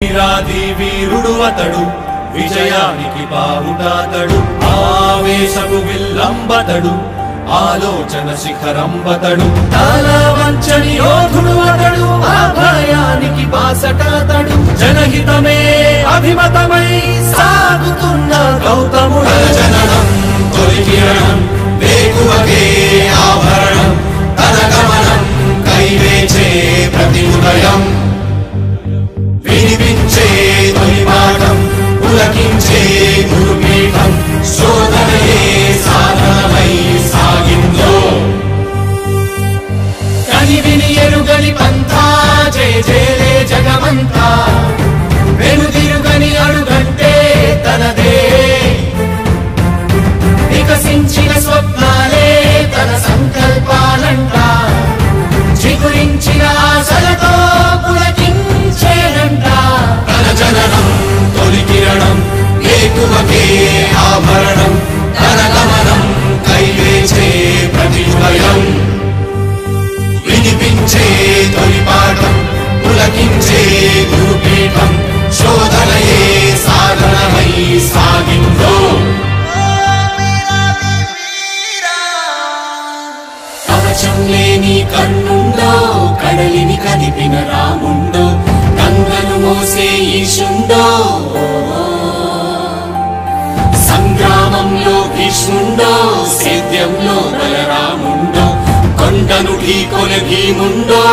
వీరాది వీరుడు అతడు విజయానికి బావుటాతడు ఆవేశపు విల్లంబతడు ఆలోచన శిఖరంబతడు తల వంచని యోధుడు అతడు అభయానికి బాసటాతడు జనహితమే అభిమతమై సాగుతున్న గౌతముడు జననం తొలి కిరణం వేకువకే ఆభరణం తన గమనం కైవేచే ప్రతి ఉదయం వినిపించే తొలి పాఠం పులకించే గురుపీఠం శోధనయే సాధనమై సాగిందో కని విని ఎరుగని పంథా జయ జయలే జగమంతా వెనుదిరుగని అడుగంటే తనదే వికసించిన స్వప్నాలే తన సంకల్పాలంట చిగురించిన ఆశలతో పులకించేనంట తన జననం తొలి కిరణం వేకువకే ఆభరణం తన గమనం కైవేచే ప్రతి ఉదయం వినిపించే తొలి పాఠం పులకించే గురుపీఠం శోధనయే సాధనమై సాగిందో కవచం లేని కన్నుండో కడలిని కదిపిన రాముండో గంగను మోసే ఈశుండో సంగ్రామంలో భీష్ముండో సేద్యంలో బలరాముండో కొండను ఢీకొన భీముండో